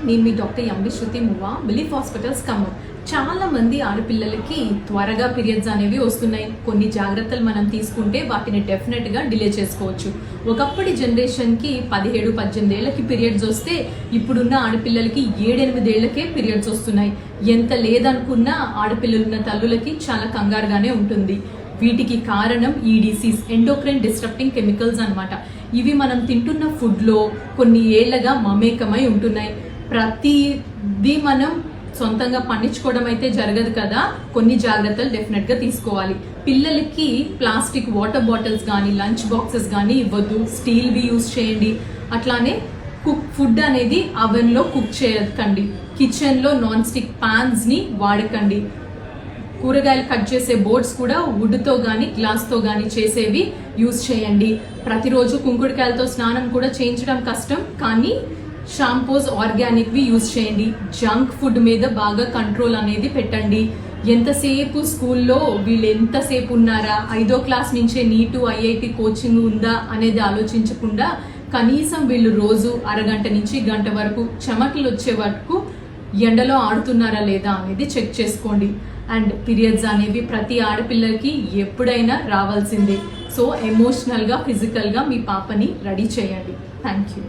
నేను మీ doctor MV శృతి మువ్వా, belief hospitals Khammam. చాలా మంది ఆడపిల్లలకి త్వరగా పీరియడ్స్ అనేవి వస్తున్నాయి. కొన్ని జాగ్రత్తలు మనం తీసుకుంటే వాటిని డెఫినెట్ గా డిలే చేసుకోవచ్చు. ఒకప్పటి జనరేషన్ కి 17-18 ఏళ్లకి పీరియడ్స్ వస్తే ఇప్పుడున్న ఆడపిల్లలకి 7-8 ఏళ్లకే పీరియడ్స్ వస్తున్నాయి. ఎంత లేదనుకున్నా ఆడపిల్లలున్న తల్లులకి చాలా కంగారుగానే ఉంటుంది. వీటికి కారణం ఈ డిసీజ్, ఎండోక్రైన్ డిస్ట్రప్టింగ్ కెమికల్స్ అన్నమాట. ఇవి మనం తింటున్న ఫుడ్ లో కొన్ని ఏళ్లగా మమేకమై ఉంటున్నాయి. ప్రతిదీ మనం సొంతంగా పండించుకోవడం అయితే జరగదు కదా, కొన్ని జాగ్రత్తలు డెఫినెట్ గా తీసుకోవాలి. పిల్లలకి ప్లాస్టిక్ వాటర్ బాటిల్స్ కానీ లంచ్ బాక్సెస్ కానీ ఇవ్వద్దు, స్టీల్వి యూజ్ చేయండి. అట్లానే ఫుడ్ అనేది అవెన్ లో కుక్ చేయకండి. కిచెన్ లో నాన్ స్టిక్ పాన్స్ ని వాడకండి. కూరగాయలు కట్ చేసే బోర్డ్స్ కూడా వుడ్ తో గానీ గ్లాస్ తో గానీ చేసేవి యూజ్ చేయండి. ప్రతిరోజు కుంకుడుకాయలతో స్నానం కూడా చేయించడం కష్టం, కానీ షాంపూస్ ఆర్గానిక్ వి యూజ్ చేయండి. జంక్ ఫుడ్ మీద బాగా కంట్రోల్ అనేది పెట్టండి. ఎంతసేపు స్కూల్లో వీళ్ళు ఎంతసేపు ఉన్నారా, 5వ క్లాస్ నుంచే నీటు ఐఐటి కోచింగ్ ఉందా అనేది ఆలోచించకుండా కనీసం వీళ్ళు రోజు అరగంట నుంచి గంట వరకు చెమటలు వచ్చే వరకు ఎండలో ఆడుతున్నారా లేదా అనేది చెక్ చేసుకోండి. అండ్ పీరియడ్స్ అనేవి ప్రతి ఆడపిల్లకి ఎప్పుడైనా రావాల్సిందే. సో ఎమోషనల్ గా ఫిజికల్ గా మీ పాపని రెడీ చేయండి. Thank you.